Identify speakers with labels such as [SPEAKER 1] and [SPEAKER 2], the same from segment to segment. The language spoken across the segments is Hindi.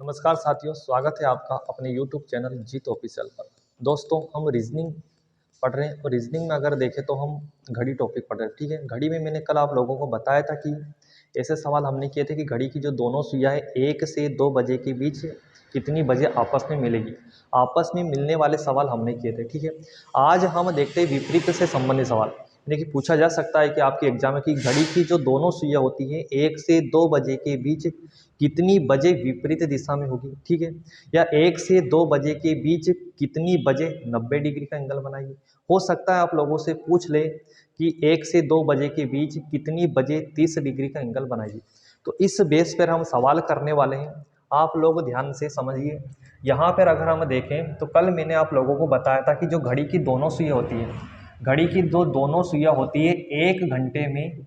[SPEAKER 1] नमस्कार साथियों, स्वागत है आपका अपने YouTube चैनल जीत ऑफिशियल पर। दोस्तों, हम रीजनिंग पढ़ रहे हैं और रीजनिंग में अगर देखें तो हम घड़ी टॉपिक पढ़ रहे हैं। ठीक है, घड़ी में मैंने कल आप लोगों को बताया था कि ऐसे सवाल हमने किए थे कि घड़ी की जो दोनों सुइयां है 1 से 2 बजे के बीच कितनी बजे आपस में मिलेगी। आपस में मिलने वाले सवाल हमने किए थे। ठीक है, आज हम देखते हैं विपरीत से संबंधित सवाल। यानी कि पूछा जा सकता है कि आपके एग्जाम में कि घड़ी की जो दोनों सुइयां होती हैं 1 से 2 बजे के बीच कितनी बजे विपरीत दिशा में होगी। ठीक है, या 1 से 2 बजे के बीच कितनी बजे 90 डिग्री का एंगल बनाएगी। हो सकता है आप लोगों से पूछ ले कि 1 से 2 बजे के बीच कितनी बजे 30 डिग्री का एंगल बनाएगी। तो इस बेस पर हम सवाल करने वाले हैं, आप लोग ध्यान से समझिए। यहाँ पर अगर हम देखें तो कल मैंने आप लोगों को बताया था कि जो घड़ी की दोनों सुइयां होती है, घड़ी की जो दोनों सुइयां होती है 1 घंटे में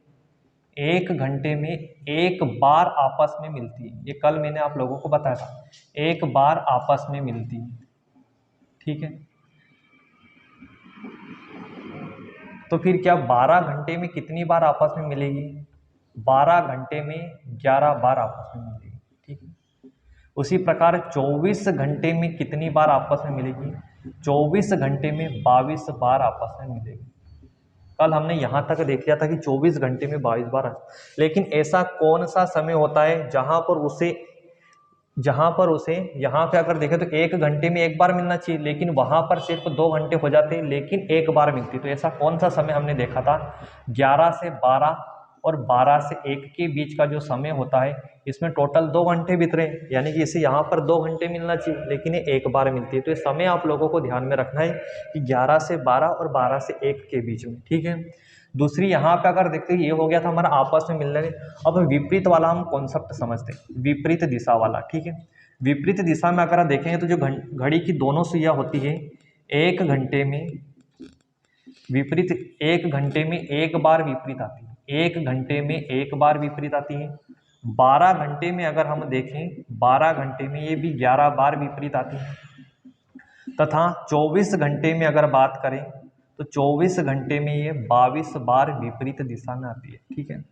[SPEAKER 1] एक बार आपस में मिलती है। ये कल मैंने आप लोगों को बताया था, एक बार आपस में मिलती है। ठीक है, तो फिर क्या 12 घंटे में कितनी बार आपस में मिलेगी? 12 घंटे में 11 बार आपस में मिलेगी। ठीक है, उसी प्रकार 24 घंटे में कितनी बार आपस में मिलेगी? 24 घंटे में 22 बार आपस में मिलेगी। कल हमने यहाँ तक देख लिया था कि 24 घंटे में 22 बार है। लेकिन ऐसा कौन सा समय होता है जहां पर उसे यहाँ पे अगर देखें तो 1 घंटे में एक बार मिलना चाहिए, लेकिन वहां पर सिर्फ 2 घंटे हो जाते, लेकिन एक बार मिलती। तो ऐसा कौन सा समय हमने देखा था? 11 से 12 और 12 से 1 के बीच का जो समय होता है, इसमें टोटल 2 घंटे बीत रहे हैं। यानी कि इसे यहाँ पर 2 घंटे मिलना चाहिए, लेकिन ये एक बार मिलती है। तो ये समय आप लोगों को ध्यान में रखना है कि 11 से 12 और 12 से 1 के बीच में। ठीक है, दूसरी यहाँ पे अगर देखते हैं, ये हो गया था हमारा आपस में मिलने में। अब विपरीत वाला हम कॉन्सेप्ट समझते हैं, विपरीत दिशा वाला। ठीक है, विपरीत दिशा में अगर देखेंगे तो जो घड़ी की दोनों सुइयां होती है 1 घंटे में विपरीत, 1 घंटे में एक बार विपरीत आती है। 1 घंटे में एक बार विपरीत आती है। 12 घंटे में अगर हम देखें, 12 घंटे में ये भी 11 बार विपरीत आती है। तथा 24 घंटे में अगर बात करें तो 24 घंटे में ये 22 बार विपरीत दिशा में आती है। ठीक है,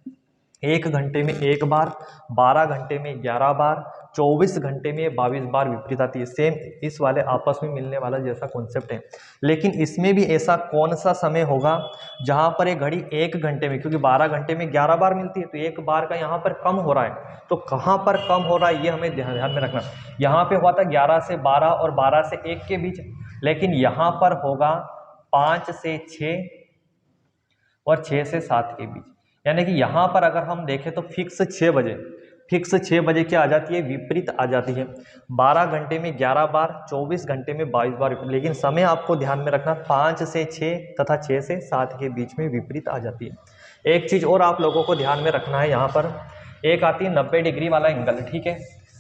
[SPEAKER 1] 1 घंटे में एक बार, 12 घंटे में 11 बार, 24 घंटे में 22 बार विपरीत आती है। सेम इस वाले आपस में मिलने वाला जैसा कॉन्सेप्ट है। लेकिन इसमें भी ऐसा कौन सा समय होगा जहां पर ये घड़ी 1 घंटे में, क्योंकि 12 घंटे में 11 बार मिलती है, तो एक बार का यहाँ पर कम हो रहा है। तो कहाँ पर कम हो रहा है ये हमें ध्यान में रखना। यहाँ पे हुआ था 11 से 12 और 12 से 1 के बीच, लेकिन यहाँ पर होगा 5 से 6 और 6 से 7 के बीच। यानी कि यहाँ पर अगर हम देखें तो फिक्स 6 बजे क्या आ जाती है? विपरीत आ जाती है। 12 घंटे में 11 बार, 24 घंटे में 22 बार विपरीत। लेकिन समय आपको ध्यान में रखना 5 से 6 तथा 6 से 7 के बीच में विपरीत आ जाती है। एक चीज़ और आप लोगों को ध्यान में रखना है, यहाँ पर एक आती है 90 डिग्री वाला एंगल। ठीक है,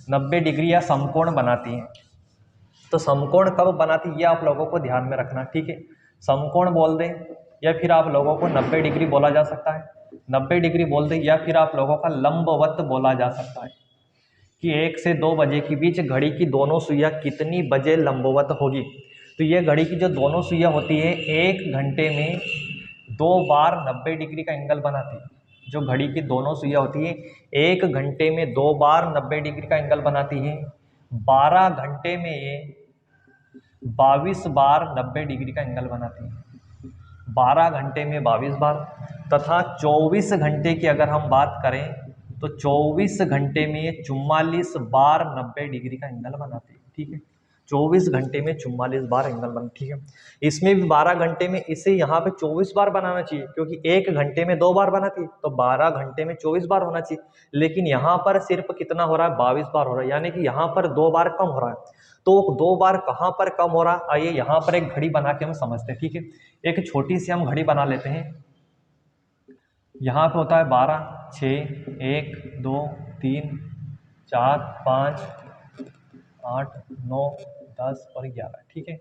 [SPEAKER 1] 90 डिग्री या समकोण बनाती है। तो समकोण कब बनाती है ये आप लोगों को ध्यान में रखना। ठीक है, समकोण बोल दें या फिर आप लोगों को 90 डिग्री बोला जा सकता है, 90 डिग्री बोल दें, या फिर आप लोगों का लंबवत बोला जा सकता है कि 1 से 2 बजे के बीच घड़ी की दोनों सुइयां कितनी बजे लंबवत होगी। तो ये घड़ी की जो दोनों सुइयां होती है 1 घंटे में 2 बार 90 डिग्री का एंगल बनाती है। जो घड़ी की दोनों सुइयां होती है 1 घंटे में 2 बार 90 डिग्री का एंगल बनाती है। 12 घंटे में ये 22 बार 90 डिग्री का एंगल बनाती है। 12 घंटे में 22 बार, तथा 24 घंटे की अगर हम बात करें तो 24 घंटे में 44 बार 90 डिग्री का एंगल बनाती है। ठीक है, 24 घंटे में 44 बार एंगल बना। ठीक है, इसमें भी 12 घंटे में इसे यहाँ पे 24 बार बनाना चाहिए, क्योंकि 1 घंटे में 2 बार बनाती है, तो 12 घंटे में 24 बार होना चाहिए। लेकिन यहाँ पर सिर्फ कितना हो रहा है? 22 बार हो रहा है। यानी कि यहाँ पर 2 बार कम हो रहा है। तो 2 बार कहाँ पर कम हो रहा है, आइए यहाँ पर एक घड़ी बना के हम समझते हैं। ठीक है, एक छोटी सी हम घड़ी बना लेते हैं। यहाँ पे होता है 12, 6, 1, 2, 3, 4, 5, 8, 9, 10 और 11। ठीक है,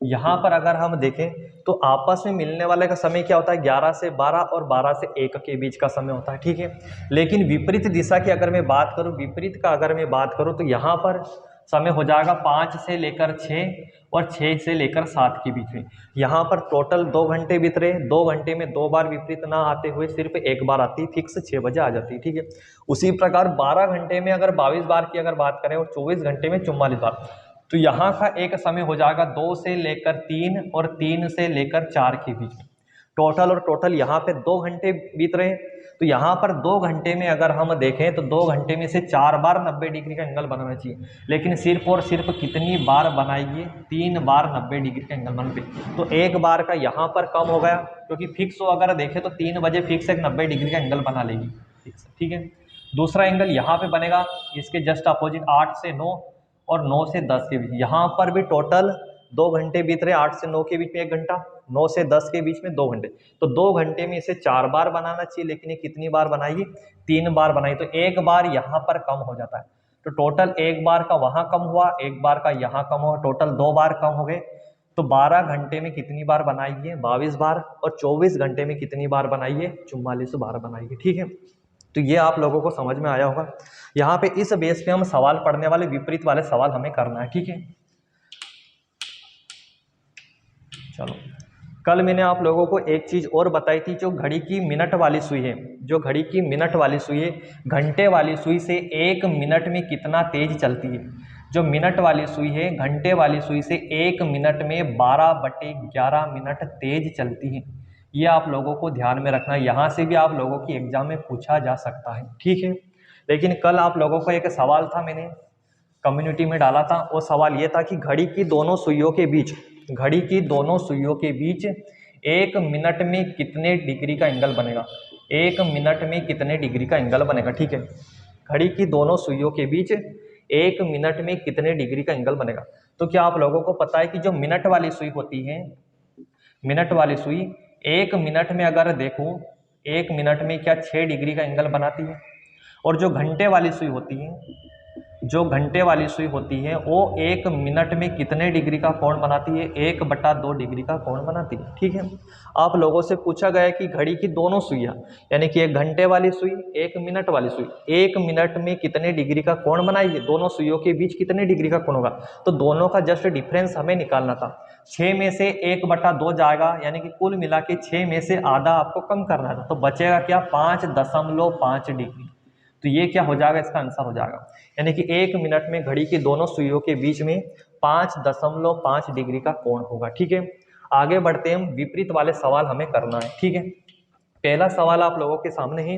[SPEAKER 1] यहाँ पर अगर हम देखें तो आपस में मिलने वाले का समय क्या होता है? 11 से 12 और 12 से 1 के बीच का समय होता है। ठीक है, लेकिन विपरीत दिशा की अगर मैं बात करूँ, विपरीत का अगर मैं बात करूँ तो यहाँ पर समय हो जाएगा 5 से लेकर 6 और 6 से लेकर 7 के बीच में। यहाँ पर टोटल 2 घंटे बीत रहे, 2 घंटे में 2 बार विपरीत ना आते हुए सिर्फ एक बार आती, फिक्स 6 बजे आ जाती है, ठीक है। उसी प्रकार 12 घंटे में अगर 22 बार की अगर बात करें और 24 घंटे में 44 बार, तो यहाँ का एक समय हो जाएगा 2 से लेकर 3 और 3 से लेकर 4 के बीच में। टोटल और टोटल यहाँ पे 2 घंटे बीत रहे, तो यहाँ पर 2 घंटे में अगर हम देखें तो 2 घंटे में से 4 बार 90 डिग्री का एंगल बनाना चाहिए, लेकिन सिर्फ और सिर्फ कितनी बार बनाइए, 3 बार 90 डिग्री का एंगल बनते। तो एक बार का यहाँ पर कम हो गया, क्योंकि फिक्स हो अगर देखें तो 3 बजे फिक्स एक 90 डिग्री का एंगल बना लेगी, ठीक है। दूसरा एंगल यहाँ पे बनेगा इसके जस्ट अपोजिट 8 से 9 और 9 से 10 के बीच। यहाँ पर भी टोटल 2 घंटे बीत रहे, 8 से 9 के बीच में 1 घंटा, 9 से 10 के बीच में 2 घंटे। तो 2 घंटे में इसे 4 बार बनाना चाहिए, लेकिन ये कितनी बार बनाइए, 3 बार बनाई, तो एक बार यहाँ पर कम हो जाता है। तो टोटल एक बार का वहाँ कम हुआ, एक बार का यहाँ कम हुआ, टोटल 2 बार कम हो गए। तो 12 घंटे में कितनी बार बनाइए, 22 बार, और 24 घंटे में कितनी बार बनाइए, 44 बार बनाइए, ठीक है। तो ये आप लोगों को समझ में आया होगा। यहाँ पे इस बेस पे हम सवाल पढ़ने वाले, विपरीत वाले सवाल हमें करना है, ठीक है। चलो, कल मैंने आप लोगों को एक चीज़ और बताई थी, जो घड़ी की मिनट वाली सुई है, जो घड़ी की मिनट वाली सुई है, घंटे वाली सुई से 1 मिनट में कितना तेज चलती है। जो मिनट वाली सुई है, घंटे वाली सुई से 1 मिनट में 12/11 मिनट तेज चलती है। ये आप लोगों को ध्यान में रखना है, यहाँ से भी आप लोगों की एग्जाम में पूछा जा सकता है, ठीक है। लेकिन कल आप लोगों को एक सवाल था, मैंने कम्युनिटी में डाला था, वो सवाल ये था कि घड़ी की दोनों सुइयों के बीच, घड़ी की दोनों सुइयों के बीच 1 मिनट में कितने डिग्री का एंगल बनेगा, 1 मिनट में कितने डिग्री का एंगल बनेगा, ठीक है। घड़ी की दोनों सुइयों के बीच 1 मिनट में कितने डिग्री का एंगल बनेगा। तो क्या आप लोगों को पता है कि जो मिनट वाली सुई होती है, मिनट वाली सुई 1 मिनट में अगर देखूं, 1 मिनट में क्या 6 डिग्री का एंगल बनाती है। और जो घंटे वाली सुई होती है, जो घंटे वाली सुई होती है, वो 1 मिनट में कितने डिग्री का कोण बनाती है, 1/2 डिग्री का कोण बनाती है, ठीक है। आप लोगों से पूछा गया है कि घड़ी की दोनों सुइयां, यानी कि एक घंटे वाली सुई, एक मिनट वाली सुई, 1 मिनट में कितने डिग्री का कोण बनाइए, दोनों सुइयों के बीच कितने डिग्री का कोण होगा। तो दोनों का जस्ट डिफरेंस हमें निकालना था। 6 में से 1/2 जाएगा, यानी कि कुल मिला के 6 में से आधा आपको कम करना था, तो बचेगा क्या, 5.5 डिग्री। तो ये क्या हो जाएगा, इसका आंसर हो जाएगा, यानी कि 1 मिनट में घड़ी की दोनों सुइयों के बीच में 5.5 डिग्री का कोण होगा, ठीक है। आगे बढ़ते हैं, विपरीत वाले सवाल हमें करना है, ठीक है। पहला सवाल आप लोगों के सामने है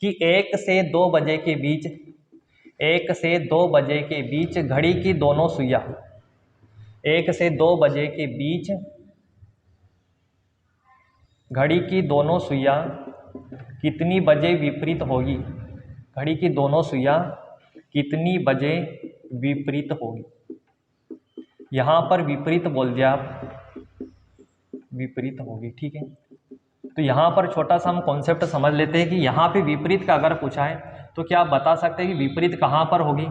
[SPEAKER 1] कि 1 से 2 बजे के बीच, 1 से 2 बजे के बीच घड़ी की दोनों सुइयां, 1 से 2 बजे के बीच घड़ी की दोनों सुइयां कितनी बजे विपरीत होगी, घड़ी की दोनों सुइयां कितनी बजे विपरीत होगी। यहाँ पर विपरीत बोल दिया आप, विपरीत होगी, ठीक है। तो यहाँ पर छोटा सा हम कॉन्सेप्ट समझ लेते हैं कि यहाँ पे विपरीत का अगर पूछा है तो क्या आप बता सकते हैं कि विपरीत कहाँ पर होगी।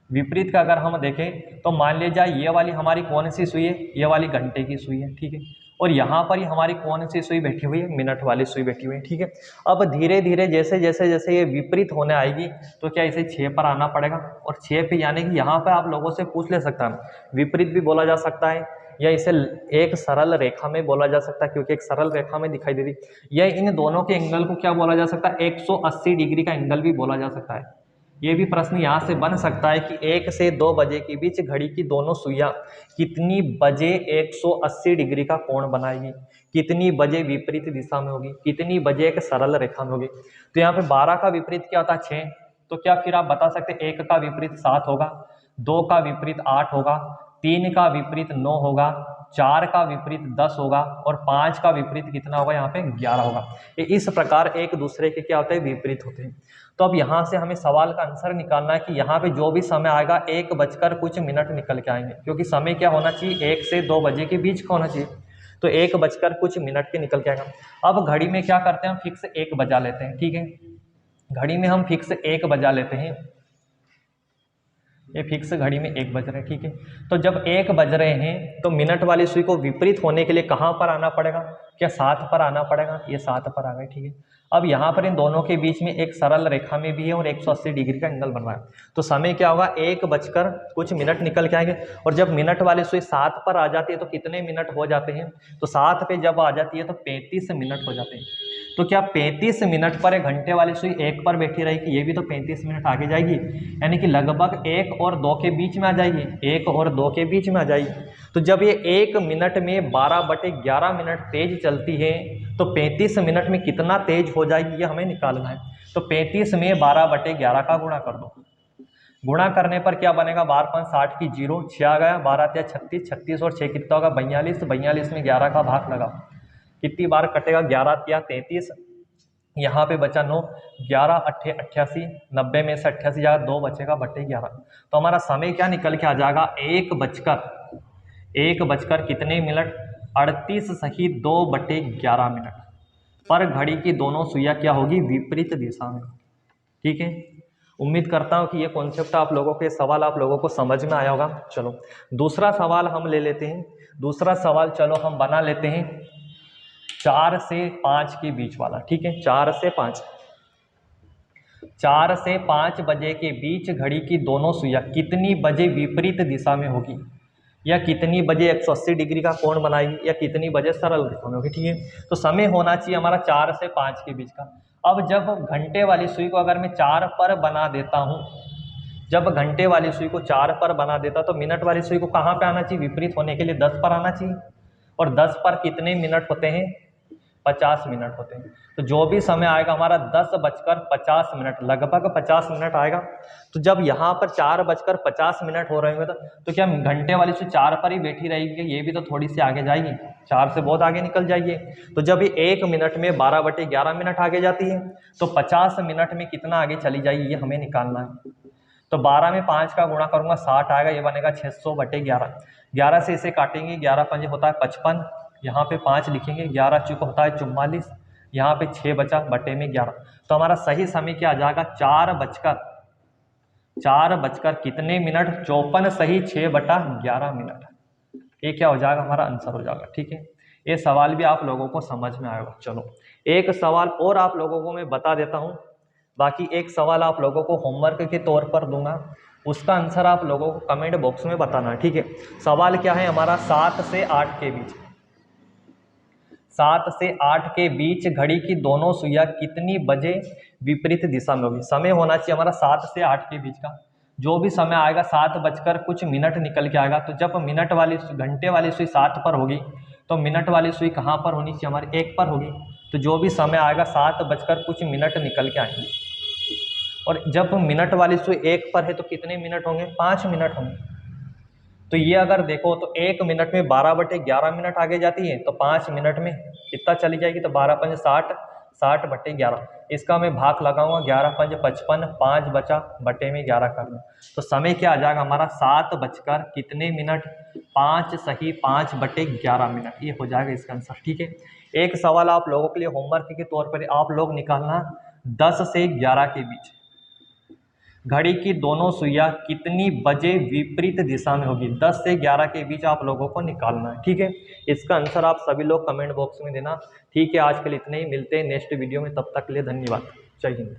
[SPEAKER 1] विपरीत का अगर हम देखें तो मान लीजिए ये वाली हमारी कौन सी सुई है, ये वाली घंटे की सुई है, ठीक है। और यहाँ पर ही हमारी कौन सी सुई बैठी हुई है, मिनट वाली सुई बैठी हुई है, ठीक है। अब धीरे धीरे जैसे जैसे जैसे ये विपरीत होने आएगी तो क्या इसे 6 पर आना पड़ेगा, और 6 पे यानी कि यहाँ पर आप लोगों से पूछ ले सकता है, विपरीत भी बोला जा सकता है, या इसे एक सरल रेखा में बोला जा सकता है, क्योंकि एक सरल रेखा में दिखाई दे रही, या इन दोनों के एंगल को क्या बोला जा सकता है, 180 डिग्री का एंगल भी बोला जा सकता है। ये भी प्रश्न यहाँ से बन सकता है कि 1 से 2 बजे के बीच घड़ी की दोनों सुइयां कितनी बजे 180 डिग्री का कोण बनाएगी, कितनी बजे विपरीत दिशा में होगी, कितनी बजे एक सरल रेखा में होगी। तो यहाँ पे 12 का विपरीत क्या होता है, 6। तो क्या फिर आप बता सकते हैं 1 का विपरीत 7 होगा, 2 का विपरीत 8 होगा, 3 का विपरीत 9 होगा, 4 का विपरीत 10 होगा, और 5 का विपरीत कितना होगा, यहाँ पे 11 होगा। ये इस प्रकार एक दूसरे के क्या होते हैं, विपरीत होते हैं। तो अब यहाँ से हमें सवाल का आंसर निकालना है कि यहाँ पे जो भी समय आएगा 1 बजकर कुछ मिनट निकल के आएंगे, क्योंकि समय क्या होना चाहिए, 1 से 2 बजे के बीच का होना चाहिए। तो 1 बजकर कुछ मिनट के निकल के आएगा। अब घड़ी में क्या करते हैं, हम फिक्स 1 बजा लेते हैं, ठीक है। घड़ी में हम फिक्स 1 बजा लेते हैं, ये फिक्स घड़ी में 1 बज रहे हैं, ठीक है। तो जब 1 बज रहे हैं तो मिनट वाली सुई को विपरीत होने के लिए कहाँ पर आना पड़ेगा, क्या 7 पर आना पड़ेगा, ये 7 पर आ गए, ठीक है। अब यहाँ पर इन दोनों के बीच में एक सरल रेखा में भी है और 180 डिग्री का एंगल बन रहा है। तो समय क्या होगा, 1 बजकर कुछ मिनट निकल के आएंगे। और जब मिनट वाली सुई 7 पर आ जाती है तो कितने मिनट हो जाते हैं, तो 7 पे जब आ जाती है तो 35 मिनट हो जाते हैं। तो क्या 35 मिनट पर एक घंटे वाली सुई 1 पर बैठी रहेगी, ये भी तो 35 मिनट आगे जाएगी, यानी कि लगभग 1 और 2 के बीच में आ जाएगी, 1 और 2 के बीच में आ जाएगी। तो जब ये 1 मिनट में 12/11 मिनट तेज चलती है तो 35 मिनट में कितना तेज हो जाएगी ये हमें निकालना है। तो 35 में 12/11 का गुणा कर दो। गुणा करने पर क्या बनेगा, 12×5 = 60 की 0, 6 आ गया, 12×3 = 36, 36 और 6 कितना होगा 42, 42 में 11 का भाग लगा, कितनी बार कटेगा, 11×3 = 33, यहाँ पे बचा 9, 11×8 = 88, 90 में से 88 जाएगा 2 बचेगा बटे 11। तो हमारा समय क्या निकल के आ जाएगा, 1 बजकर कितने मिनट, 38 सही 2/11 मिनट पर घड़ी की दोनों सुइयां क्या होगी, विपरीत दिशा में। ठीक है, उम्मीद करता हूं कि ये कॉन्सेप्ट आप लोगों के सवाल आप लोगों को समझ में आया होगा। चलो दूसरा सवाल हम ले लेते हैं। दूसरा सवाल चलो हम बना लेते हैं 4 से 5 के बीच वाला। ठीक है, 4 से 5 बजे के बीच घड़ी की दोनों सुइयां कितनी बजे विपरीत दिशा में होगी, या कितनी बजे 180 डिग्री का कोण बनाएगी, या कितनी बजे सरल रेखा में होगी। ठीक है, तो समय होना चाहिए हमारा 4 से 5 के बीच का। अब जब घंटे वाली सुई को अगर मैं 4 पर बना देता हूँ, जब घंटे वाली सुई को 4 पर बना देता तो मिनट वाली सुई को कहाँ पे आना चाहिए, विपरीत होने के लिए 10 पर आना चाहिए। और 10 पर कितने मिनट होते हैं, 50 मिनट होते हैं। तो जो भी समय आएगा हमारा 10:50, लगभग 50 मिनट आएगा। तो जब यहाँ पर 4:50 हो रहे होंगे तो क्या घंटे वाली सुई 4 पर ही बैठी रहेगी, ये भी तो थोड़ी सी आगे जाएगी, 4 से बहुत आगे निकल जाइए। तो जब ये 1 मिनट में 12/11 मिनट आगे जाती है तो 50 मिनट में कितना आगे चली जाएगी ये हमें निकालना है। तो 12 में 5 का गुणा करूंगा 60 आएगा, ये बनेगा 600/11। 11 से इसे काटेंगे, 11×5 होता है 55, यहाँ पे 5 लिखेंगे, 11 चुका होता है 44, यहाँ पे 6 बचा बटे में 11। तो हमारा सही समय क्या आ जाएगा, 4 बजकर कितने मिनट, 54 सही 6/11 मिनट। ये क्या हो जाएगा, हमारा आंसर हो जाएगा। ठीक है, ये सवाल भी आप लोगों को समझ में आएगा। चलो एक सवाल और आप लोगों को मैं बता देता हूँ, बाकी एक सवाल आप लोगों को होमवर्क के तौर पर दूंगा, उसका आंसर आप लोगों को कमेंट बॉक्स में बताना है। ठीक है, सवाल क्या है हमारा, 7 से 8 के बीच, 7 से 8 के बीच घड़ी की दोनों सुइयां कितनी बजे विपरीत दिशा में होगी। समय होना चाहिए हमारा 7 से 8 के बीच का। जो भी समय आएगा 7:कुछ मिनट निकल के आएगा। तो जब मिनट वाली घंटे वाली सुई 7 पर होगी तो मिनट वाली सुई कहाँ पर होनी चाहिए, हमारी 1 पर होगी। तो जो भी समय आएगा 7:कुछ मिनट निकल के आएंगे। और जब मिनट वाली सुई 1 पर है तो कितने मिनट होंगे, 5 मिनट होंगे। तो ये अगर देखो तो 1 मिनट में 12/11 मिनट आगे जाती है, तो 5 मिनट में कितना चली जाएगी, तो 12×5 = 60, 60/11। इसका मैं भाग लगाऊंगा, 11×5 = 55, 5 बचा बटे में 11 करना। तो समय क्या आ जाएगा हमारा, 7 बजकर कितने मिनट, 5 सही 5/11 मिनट। ये हो जाएगा इसका आंसर। ठीक है, एक सवाल आप लोगों के लिए होमवर्क के तौर पर आप लोग निकालना, 10 से 11 के बीच घड़ी की दोनों सुइयां कितनी बजे विपरीत दिशा में होगी। 10 से 11 के बीच आप लोगों को निकालना है। ठीक है, इसका आंसर आप सभी लोग कमेंट बॉक्स में देना। ठीक है, आज के लिए इतने ही, मिलते हैं नेक्स्ट वीडियो में, तब तक के लिए धन्यवाद। जय हिंद।